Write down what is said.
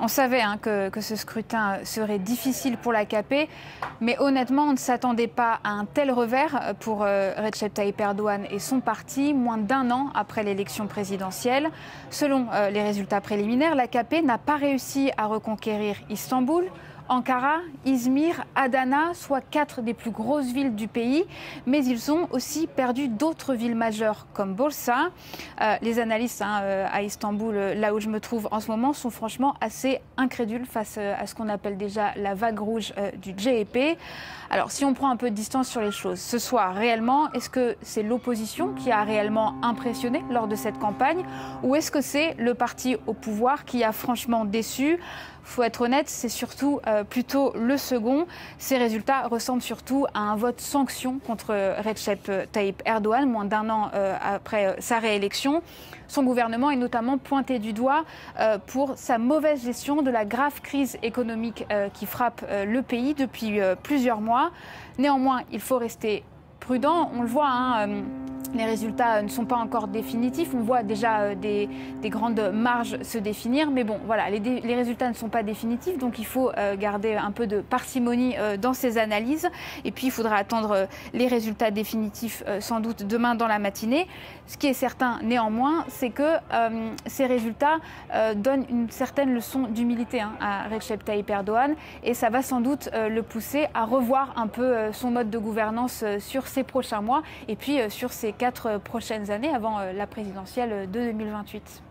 On savait que ce scrutin serait difficile pour l'AKP, mais honnêtement, on ne s'attendait pas à un tel revers pour Recep Tayyip Erdogan et son parti, moins d'un an après l'élection présidentielle. Selon les résultats préliminaires, l'AKP n'a pas réussi à reconquérir Istanbul, Ankara, Izmir, Adana, soit 4 des plus grosses villes du pays, mais ils ont aussi perdu d'autres villes majeures comme Bursa. Les analystes à Istanbul, là où je me trouve en ce moment, sont franchement assez incrédules face à ce qu'on appelle déjà la vague rouge du CHP. Alors si on prend un peu de distance sur les choses, ce soir réellement, est-ce que c'est l'opposition qui a réellement impressionné lors de cette campagne ou est-ce que c'est le parti au pouvoir qui a franchement déçu ? Faut être honnête, c'est surtout plutôt le second. Ces résultats ressemblent surtout à un vote sanction contre Recep Tayyip Erdogan, moins d'un an après sa réélection. Son gouvernement est notamment pointé du doigt pour sa mauvaise gestion de la grave crise économique qui frappe le pays depuis plusieurs mois. Néanmoins, il faut rester prudent. On le voit, les résultats ne sont pas encore définitifs. On voit déjà des grandes marges se définir. Mais bon, voilà, les résultats ne sont pas définitifs. Donc il faut garder un peu de parcimonie dans ces analyses. Et puis il faudra attendre les résultats définitifs sans doute demain dans la matinée. Ce qui est certain néanmoins, c'est que ces résultats donnent une certaine leçon d'humilité à Recep Tayyip Erdogan. Et ça va sans doute le pousser à revoir un peu son mode de gouvernance sur ces prochains mois et puis sur ces 4 prochaines années avant la présidentielle de 2028.